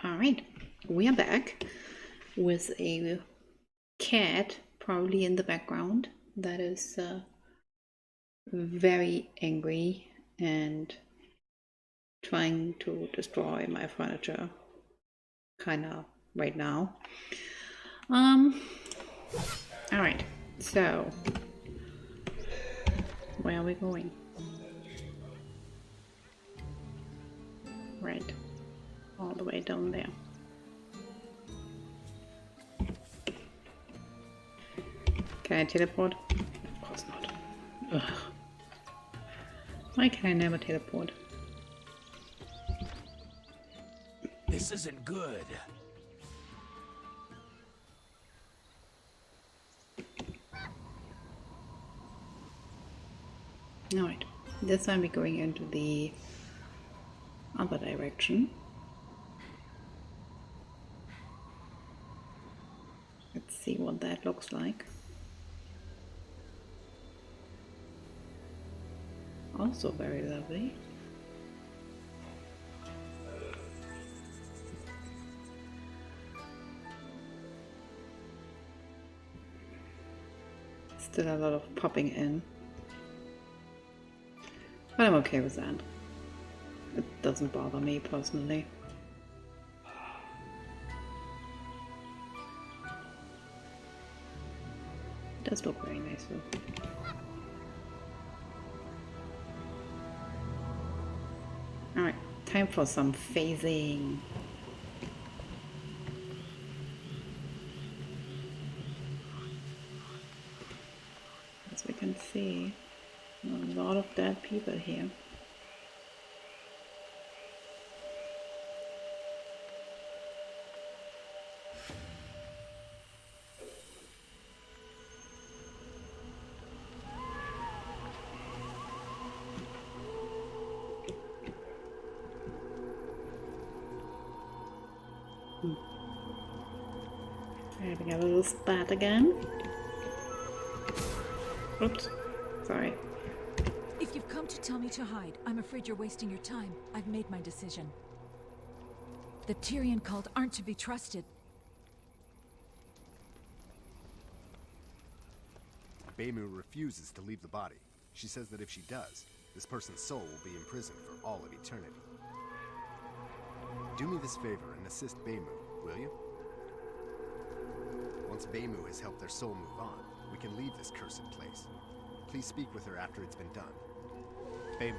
Alright, we are back with a cat probably in the background that is very angry and trying to destroy my furniture kinda right now. Alright, so where are we going? Right, all the way down there. Can I teleport? Of course not. Ugh. Why can I never teleport? This isn't good. Alright, this time we're going into the other direction. Let's see what that looks like. Also very lovely. Still a lot of popping in. But I'm okay with that. It doesn't bother me personally. It does look very nice though. Alright, time for some phasing. As we can see, a lot of dead people here. Having a little spat again. Oops, sorry. If you've come to tell me to hide, I'm afraid you're wasting your time. I've made my decision. The Tyrian cult aren't to be trusted. Beimu refuses to leave the body. She says that if she does, this person's soul will be imprisoned for all of eternity. Do me this favor and assist Beimu, will you? Once Beimu has helped their soul move on, we can leave this cursed place. Please speak with her after it's been done. Beimu.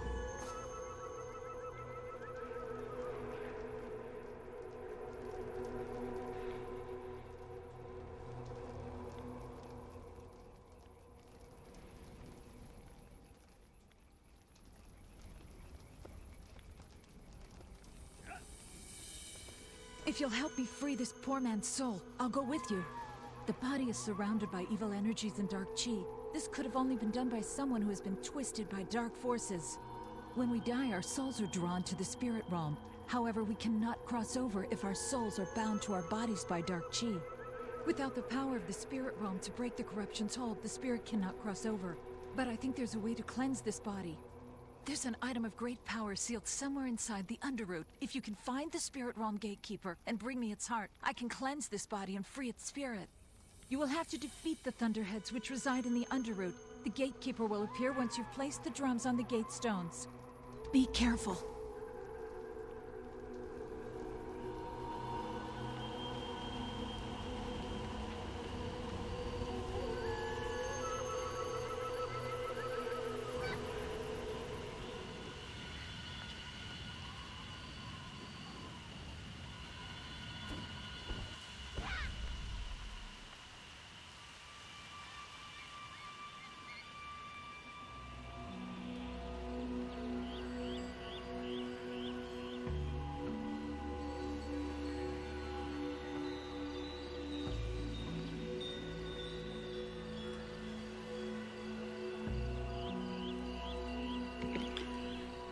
If you'll help me free this poor man's soul, I'll go with you. The body is surrounded by evil energies and dark chi. This could have only been done by someone who has been twisted by dark forces. When we die, our souls are drawn to the spirit realm. However, we cannot cross over if our souls are bound to our bodies by dark chi. Without the power of the spirit realm to break the corruption's hold, the spirit cannot cross over. But I think there's a way to cleanse this body. There's an item of great power sealed somewhere inside the Underroot. If you can find the spirit realm gatekeeper and bring me its heart, I can cleanse this body and free its spirit. You will have to defeat the Thunderheads which reside in the Underroot. The gatekeeper will appear once you've placed the drums on the gate stones. Be careful.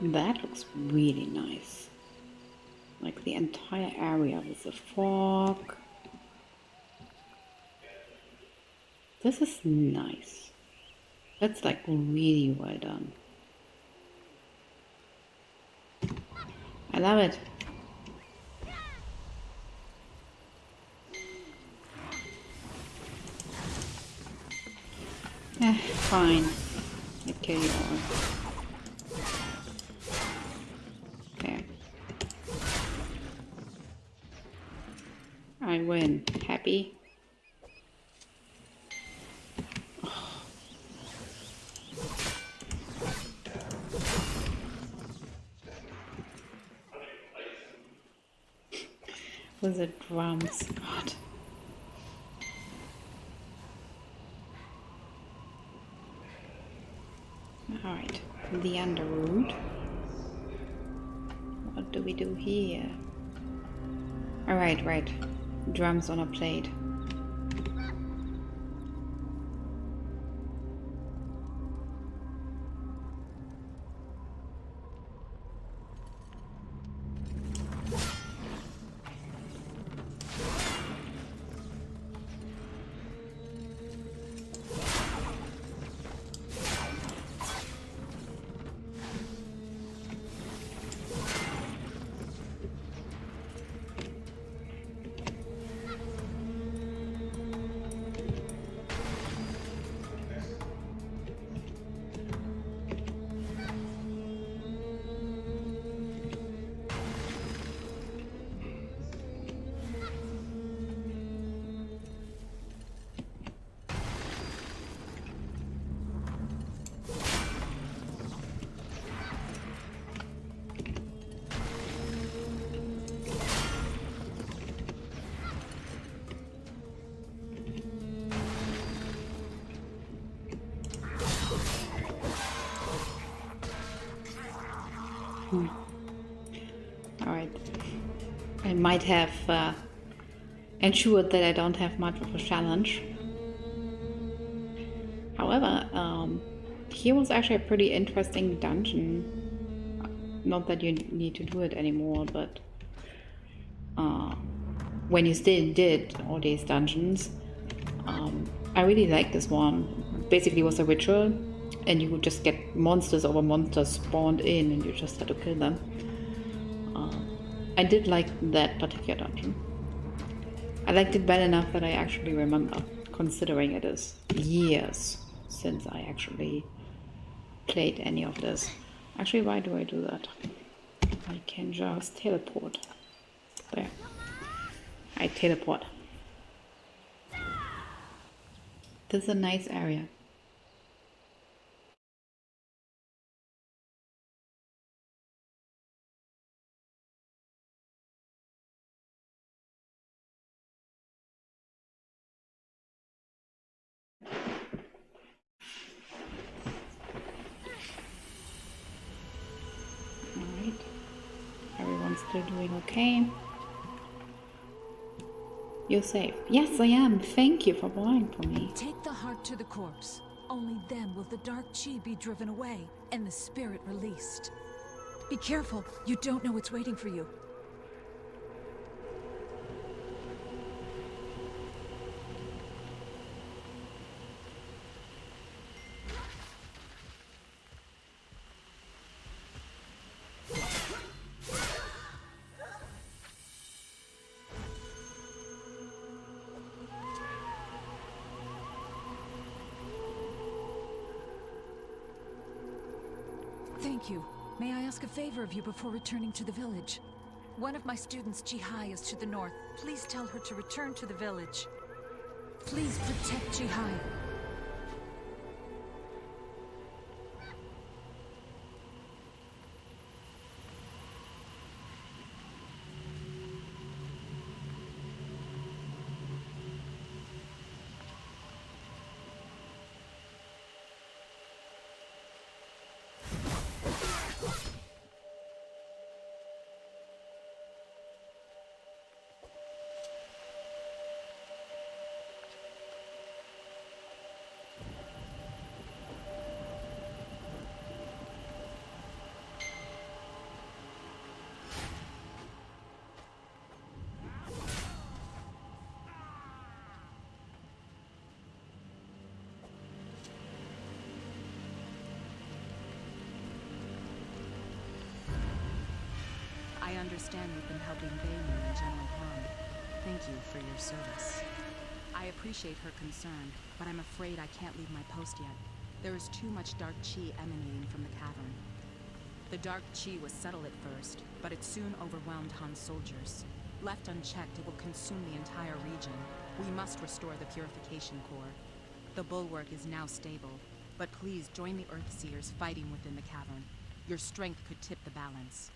That looks really nice. Like the entire area with the fog. This is nice. That's like really well done. I love it. Fine. I kill you all. There. I win. Happy? With the drums. God. Alright, the Underroot. What do we do here? Alright, right. Drums on a plate. Alright. I might have ensured that I don't have much of a challenge. However, here was actually a pretty interesting dungeon. Not that you need to do it anymore, but when you still did all these dungeons, I really liked this one. Basically, it was a ritual, and you would just get monsters over monsters spawned in, and you just had to kill them. I did like that particular dungeon. I liked it well enough that I actually remember, considering it is years since I actually played any of this. Actually, why do I do that? I can just teleport. There. I teleport. This is a nice area. Alright. Everyone's still doing okay. You're safe. Yes, I am. Thank you for buying for me. Take the heart to the corpse. Only then will the dark chi be driven away and the spirit released. Be careful. You don't know what's waiting for you. Thank you. May I ask a favor of you before returning to the village? One of my students, Jihai, is to the north. Please tell her to return to the village. Please protect Jihai. I understand you've been helping Bailey and General Han. Thank you for your service. I appreciate her concern, but I'm afraid I can't leave my post yet. There is too much dark chi emanating from the cavern. The dark chi was subtle at first, but it soon overwhelmed Han's soldiers. Left unchecked, it will consume the entire region. We must restore the purification core. The bulwark is now stable, but please join the Earthseers fighting within the cavern. Your strength could tip the balance.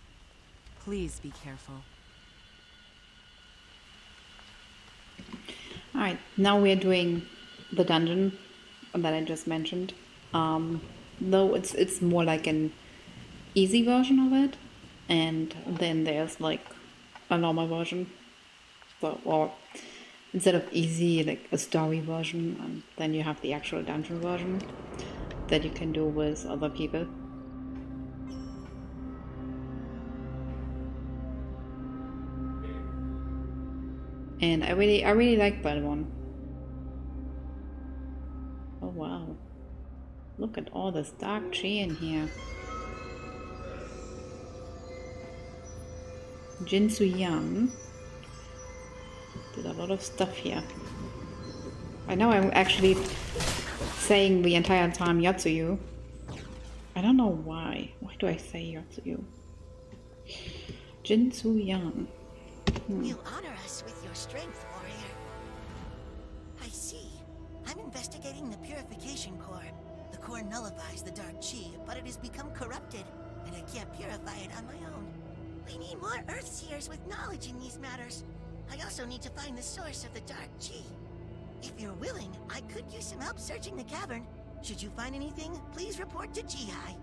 Please be careful. Alright, now we're doing the dungeon that I just mentioned. Though it's more like an easy version of it, and then there's like a normal version. So, or instead of easy, like a story version, and then you have the actual dungeon version that you can do with other people. And I really like that one. Oh wow. Look at all this dark chi in here. Jinsu Yan did a lot of stuff here. I know I'm actually saying the entire time Yatsuyu. I don't know why. Why do I say Yatsuyu? Jinsu Yan. You honor us with your strength, warrior. I see. I'm investigating the purification core. The core nullifies the dark chi, but it has become corrupted, and I can't purify it on my own. We need more Earthseers with knowledge in these matters. I also need to find the source of the dark chi. If you're willing, I could use some help searching the cavern. Should you find anything, please report to Jihai.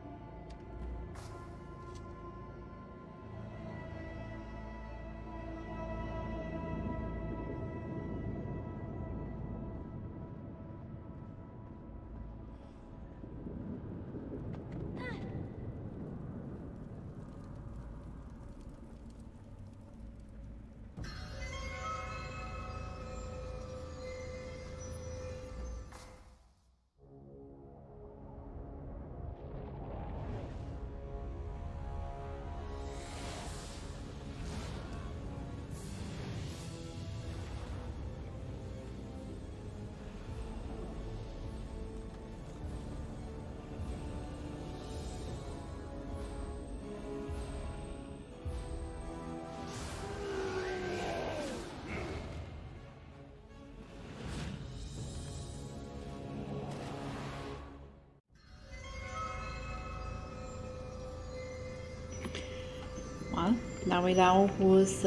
Well, now we know who's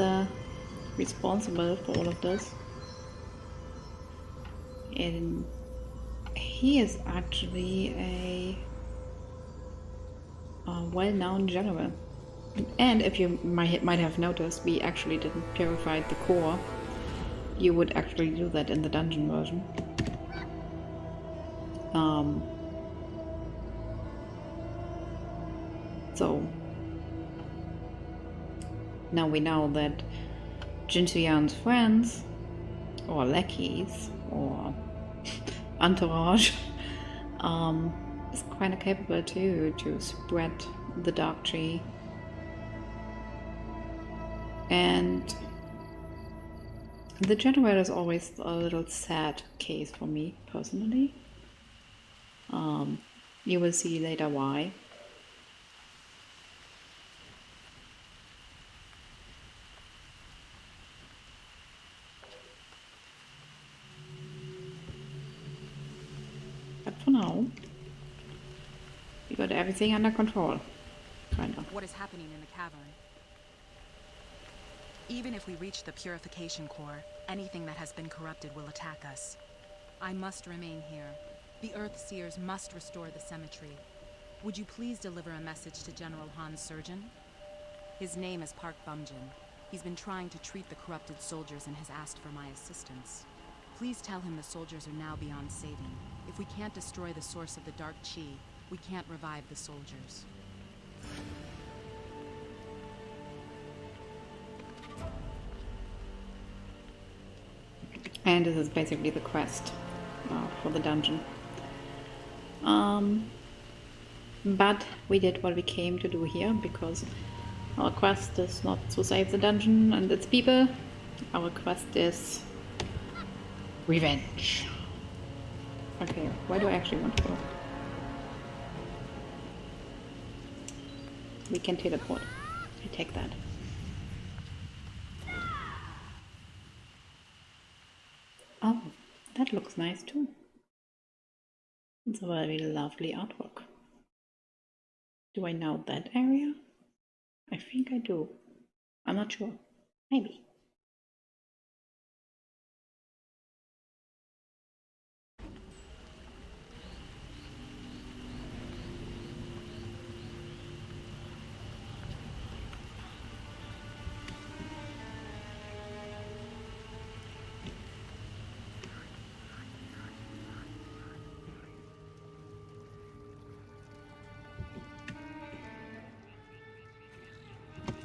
responsible for all of this. And he is actually a well-known general. And if you might have noticed, we actually didn't purify the core. You would actually do that in the dungeon version. So now we know that Jinsu Yan's friends, or lackeys, or entourage, is kind of capable too to spread the dark chi. And the generator is always a little sad case for me personally. You will see later why. But for now, we got everything under control. Kind of. What is happening in the cavern? Even if we reach the purification core, anything that has been corrupted will attack us. I must remain here. The Earthseers must restore the cemetery. Would you please deliver a message to General Han's surgeon? His name is Park Bumjin. He's been trying to treat the corrupted soldiers and has asked for my assistance. Please tell him the soldiers are now beyond saving. If we can't destroy the source of the dark chi, we can't revive the soldiers. And this is basically the quest for the dungeon. But we did what we came to do here, because our quest is not to save the dungeon and its people. Our quest is revenge. Okay, where do I actually want to go? we can teleport. I take that. Oh, that looks nice too. It's a very lovely artwork. Do I know that area? I think I do. I'm not sure. Maybe.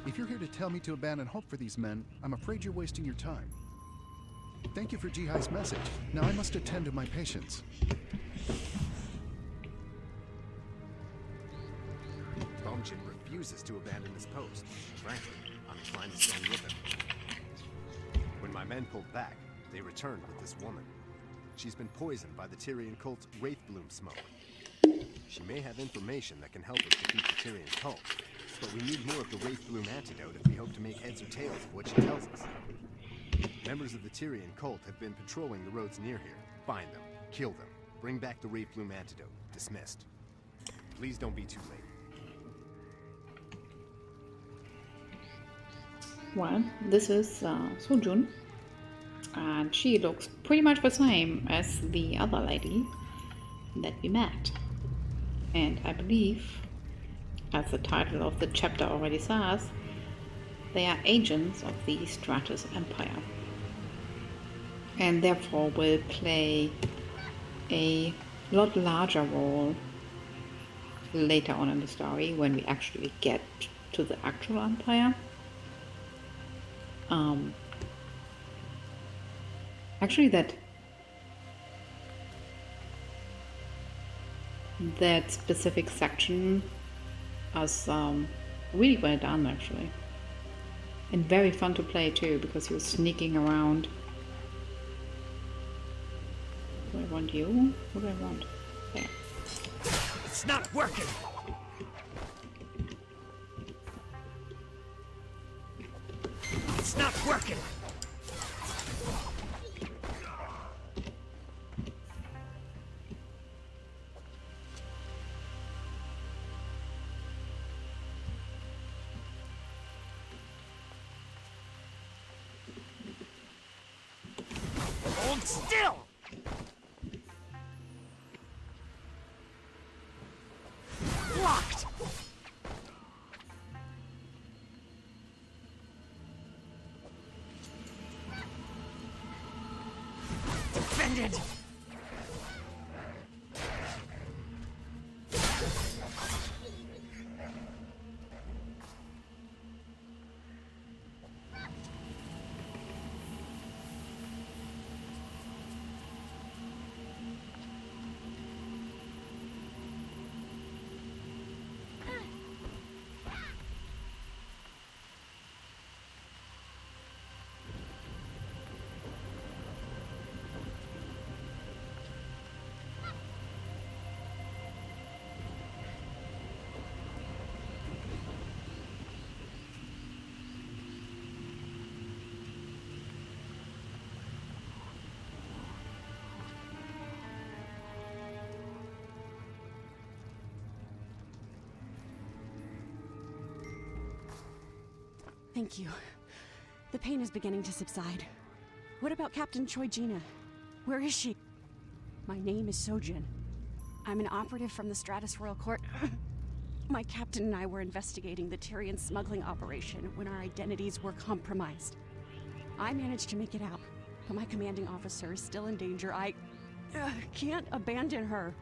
If you're here to tell me to abandon hope for these men, I'm afraid you're wasting your time. Thank you for Jihai's message. Now I must attend to my patients. Bomjin refuses to abandon his post. Frankly, I'm inclined to stand with him. When my men pulled back, they returned with this woman. She's been poisoned by the Tyrian cult's Wraithbloom smoke. She may have information that can help us defeat the Tyrian cult, but we need more of the Wraithbloom antidote if we hope to make heads or tails of what she tells us. Members of the Tyrian cult have been patrolling the roads near here. Find them, kill them, bring back the Wraithbloom antidote. Dismissed. Please don't be too late. Well, this is Sojun, and she looks pretty much the same as the other lady that we met. And I believe, as the title of the chapter already says, they are agents of the Stratus Empire, and therefore will play a lot larger role later on in the story when we actually get to the actual Empire. Actually, that specific section was really well done, actually, and very fun to play too, because you're sneaking around. Do I want you? What do I want? There. It's not working! It's not working! Hold still! Blocked! Defended! Thank you. The pain is beginning to subside. What about Captain Choi Gina? Where is she? My name is Sojin. I'm an operative from the Stratus Royal Court. My captain and I were investigating the Tyrian smuggling operation when our identities were compromised. I managed to make it out, but my commanding officer is still in danger. I can't abandon her.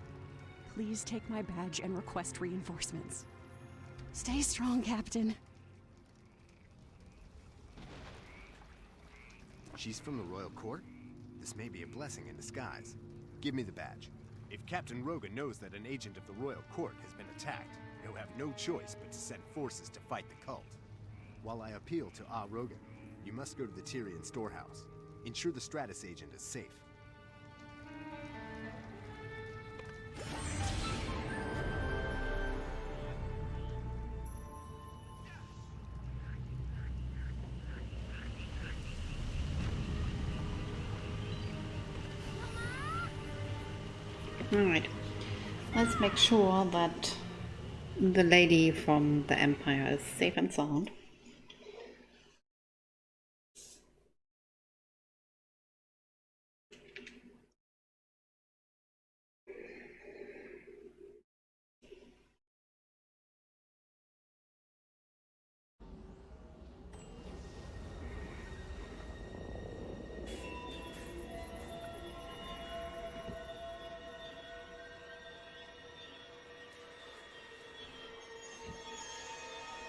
Please take my badge and request reinforcements. Stay strong, Captain. She's from the Royal Court? This may be a blessing in disguise. Give me the badge. If Captain Rogan knows that an agent of the Royal Court has been attacked, he'll have no choice but to send forces to fight the cult. While I appeal to Rogan, you must go to the Tyrian storehouse. Ensure the Stratus agent is safe. Alright. Let's make sure that the lady from the Empire is safe and sound.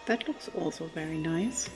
That looks also very nice.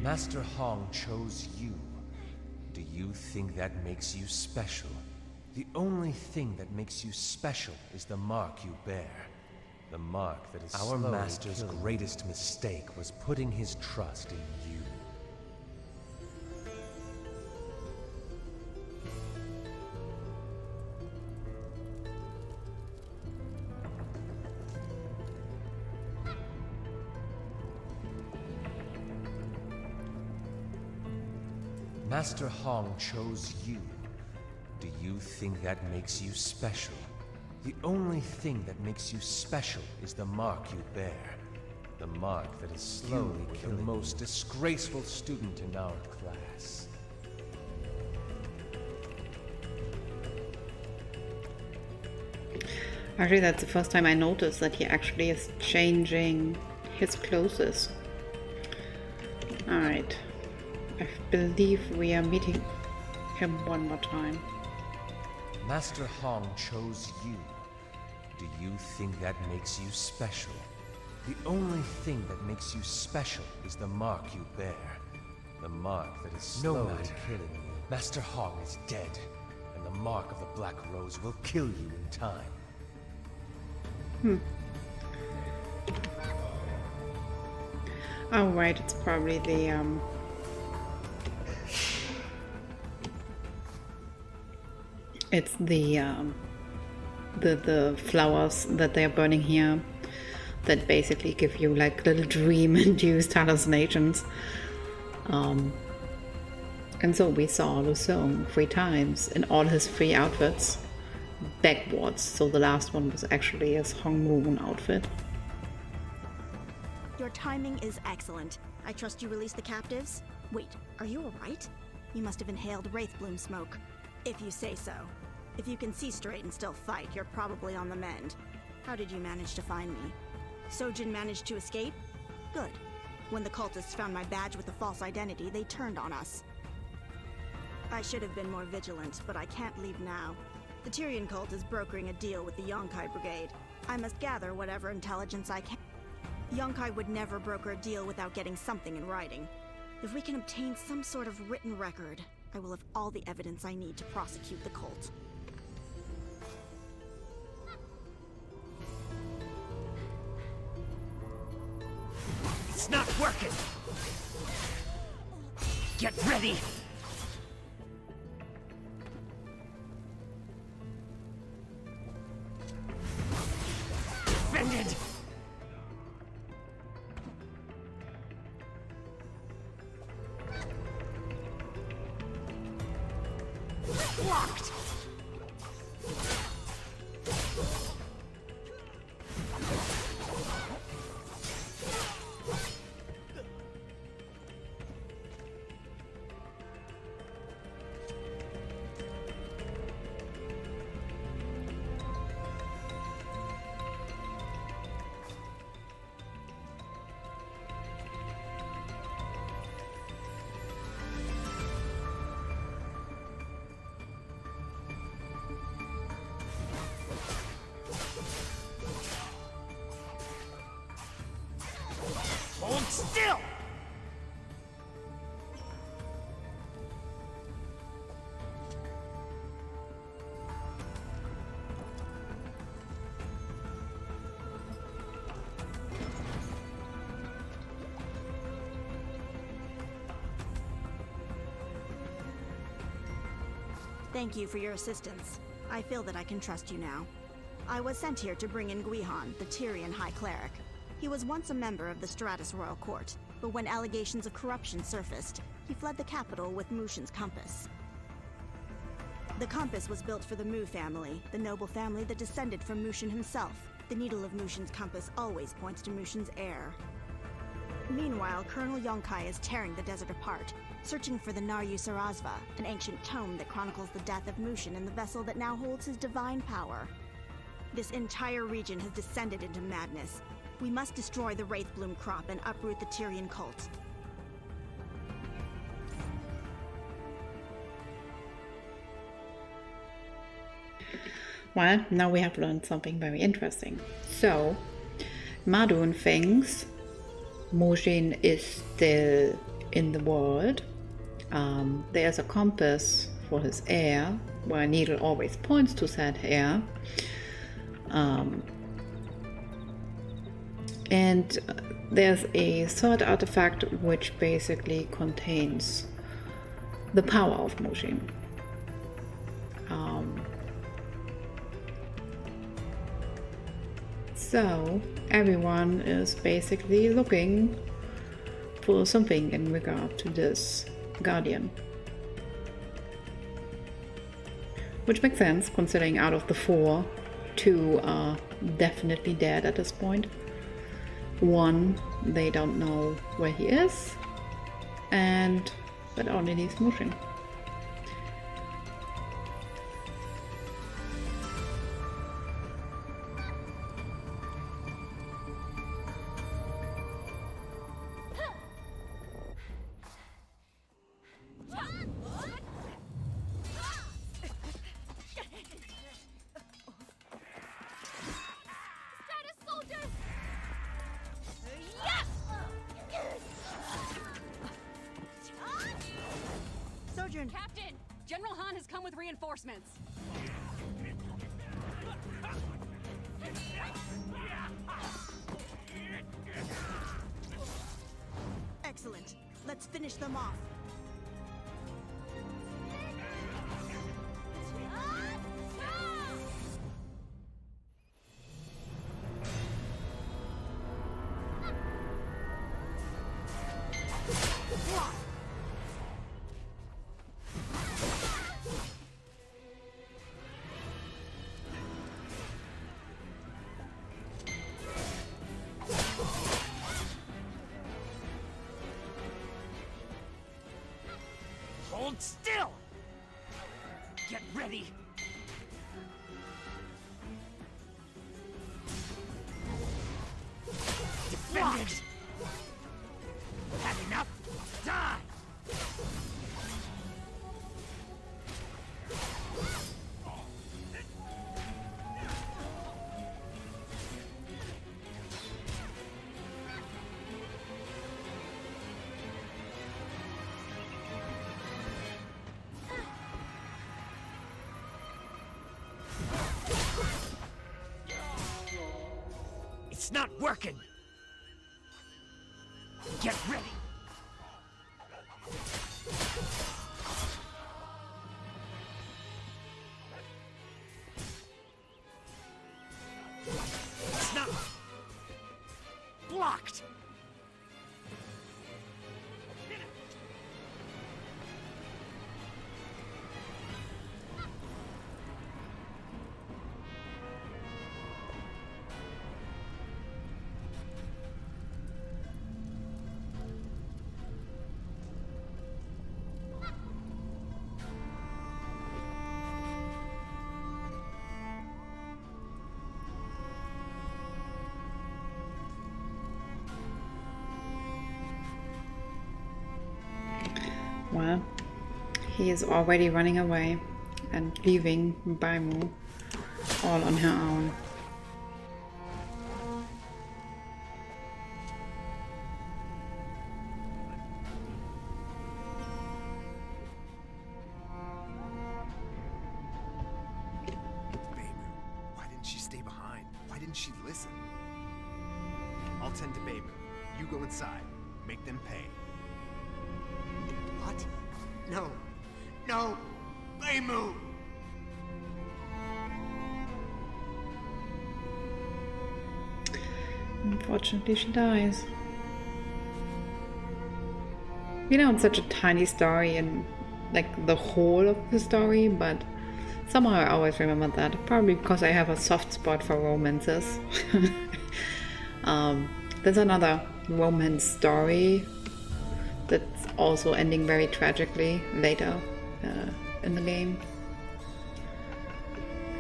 Master Hong chose you. Do you think that makes you special? The only thing that makes you special is the mark you bear. The mark that is our master's greatest mistake was putting his trust in you. Master Hong chose you. Do you think that makes you special? The only thing that makes you special is the mark you bear. The mark that is slowly killing the most disgraceful student in our class. Actually, that's the first time I noticed that he actually is changing his clothes. Alright. I believe we are meeting him one more time. Master Hong chose you. Do you think that makes you special? The only thing that makes you special is the mark you bear. The mark that is slowly killing you. Master Hong is dead, and the mark of the Black Rose will kill you in time. Oh right, it's probably the it's the flowers that they are burning here that basically give you like little dream-induced hallucinations. And so we saw Lu Song 3 times in all his 3 outfits backwards. So the last one was actually his Hong Moon outfit. Your timing is excellent. I trust you released the captives? Wait, are you alright? You must have inhaled Wraith Bloom smoke. If you say so. If you can see straight and still fight, you're probably on the mend. How did you manage to find me? Sojin managed to escape? Good. When the cultists found my badge with a false identity, they turned on us. I should have been more vigilant, but I can't leave now. The Tyrian cult is brokering a deal with the Yonkai Brigade. I must gather whatever intelligence I can. Yonkai would never broker a deal without getting something in writing. If we can obtain some sort of written record, I will have all the evidence I need to prosecute the cult. It's not working! Get ready! Defended! Blocked! Thank you for your assistance. I feel that I can trust you now. I was sent here to bring in Guihan, the Tyrian High Cleric. He was once a member of the Stratus Royal Court, but when allegations of corruption surfaced, he fled the capital with Mushin's compass. The compass was built for the Mu family, the noble family that descended from Mushin himself. The needle of Mushin's compass always points to Mushin's heir. Meanwhile, Colonel Yonkai is tearing the desert apart, searching for the Naryu Sarazva, an ancient tome that chronicles the death of Mushin and the vessel that now holds his divine power. This entire region has descended into madness. We must destroy the Wraithbloom crop and uproot the Tyrian cult. Well, now we have learned something very interesting. So, Madun thinks Mushin is still in the world. There's a compass for his heir, where a needle always points to said heir. And there's a third artifact which basically contains the power of Mushin. So everyone is basically looking for something in regard to this guardian. Which makes sense, considering out of the 4, 2 are definitely dead at this point. 1, they don't know where he is, and that only leaves Mushin. Captain! General Han has come with reinforcements. Excellent. Let's finish them off. Hold still! Get ready! Defend it! Had enough? Die! It's not working! Get ready! It's not... blocked! Well, he is already running away and leaving Baimu all on her own. Why didn't she stay behind? Why didn't she listen? I'll tend to Baimu. You go inside. Make them pay. What? No. No! Baimu! Unfortunately, she dies. You know, it's such a tiny story and like the whole of the story, but somehow I always remember that. Probably because I have a soft spot for romances. There's another romance story that's also ending very tragically later in the game.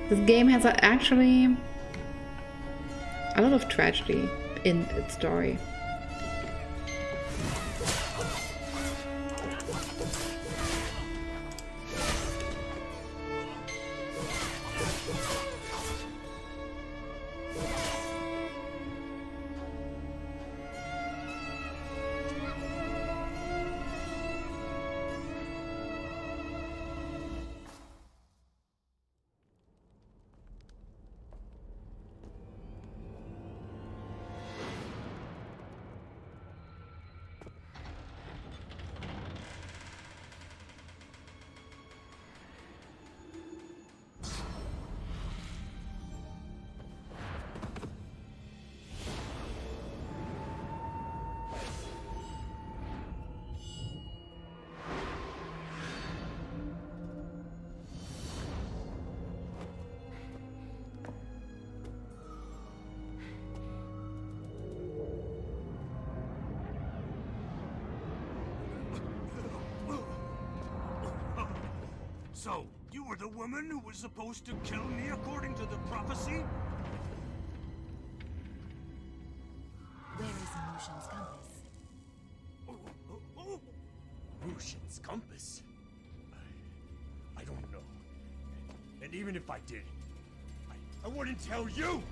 This game has actually a lot of tragedy in its story. So, you were the woman who was supposed to kill me according to the prophecy? Where is Lucian's compass? Lucian's compass? I don't know. And even if I did, I wouldn't tell you!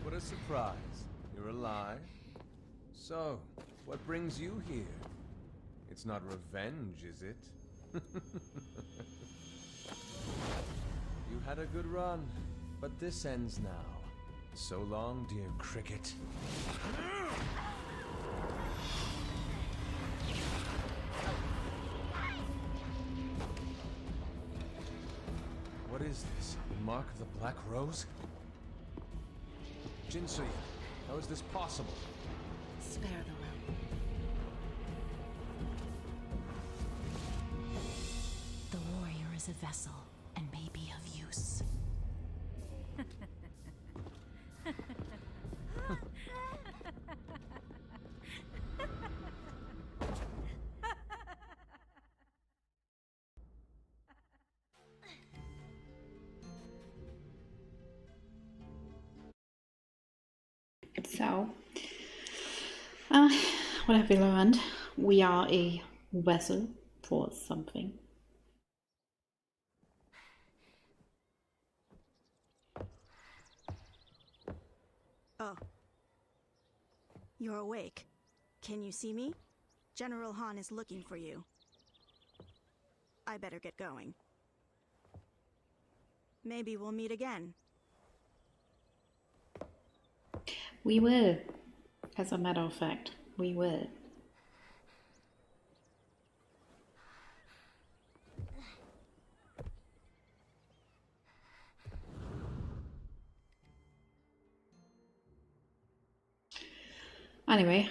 What a surprise. You're alive? So, what brings you here? It's not revenge, is it? You had a good run, but this ends now. So long, dear cricket. What is this? The mark of the Black Rose? Jinsuya, how is this possible? Spare the room. The warrior is a vessel and may be of use. So, what have we learned? We are a vessel for something. Oh. You're awake. Can you see me? General Han is looking for you. I better get going. Maybe we'll meet again. We will. As a matter of fact, we will. Anyway,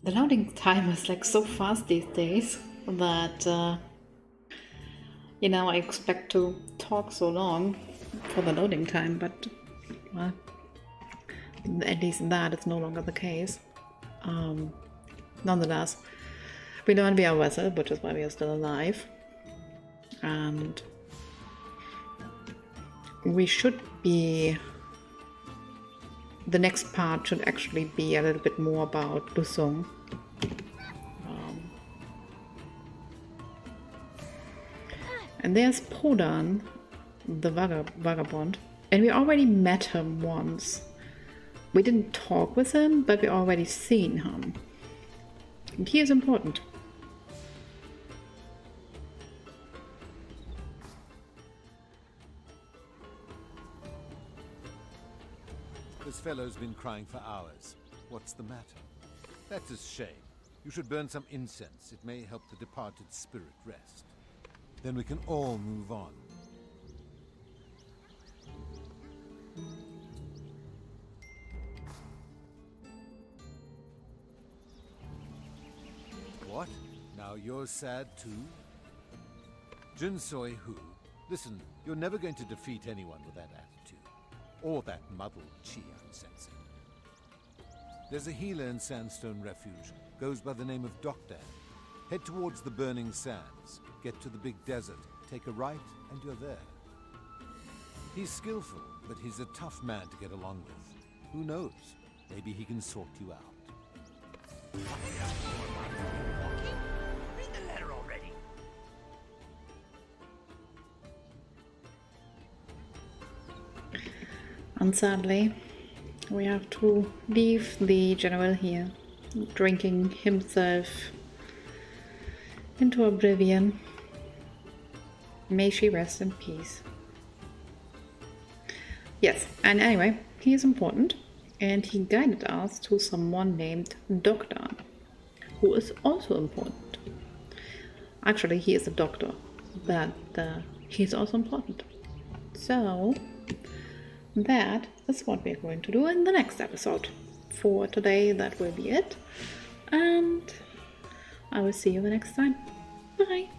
the loading time is like so fast these days that you know, I expect to talk so long for the loading time, but well, at least that is no longer the case. Nonetheless, we learn we are a vessel, which is why we are still alive, and we should be. The next part should actually be a little bit more about Lusung. And there's Podan, the vagabond. And we already met him once. We didn't talk with him, but we already seen him. And he is important. This fellow's been crying for hours. What's the matter? That's a shame. You should burn some incense. It may help the departed spirit rest. Then we can all move on. What? Now you're sad too? Jinsoi who? Listen, you're never going to defeat anyone with that attitude. Or that muddled chi I'm sensing. There's a healer in Sandstone Refuge. Goes by the name of Doctor. Head towards the burning sands. Get to the big desert. Take a right, and you're there. He's skillful, but he's a tough man to get along with. Who knows? Maybe he can sort you out. Read the letter already. And sadly, we have to leave the general here, drinking himself into oblivion. May she rest in peace. Yes, and anyway, he is important, and he guided us to someone named Doctor, who is also important. Actually, he is a doctor, but he is also important. So, that is what we're going to do in the next episode. For today, that will be it, and I will see you the next time. Bye!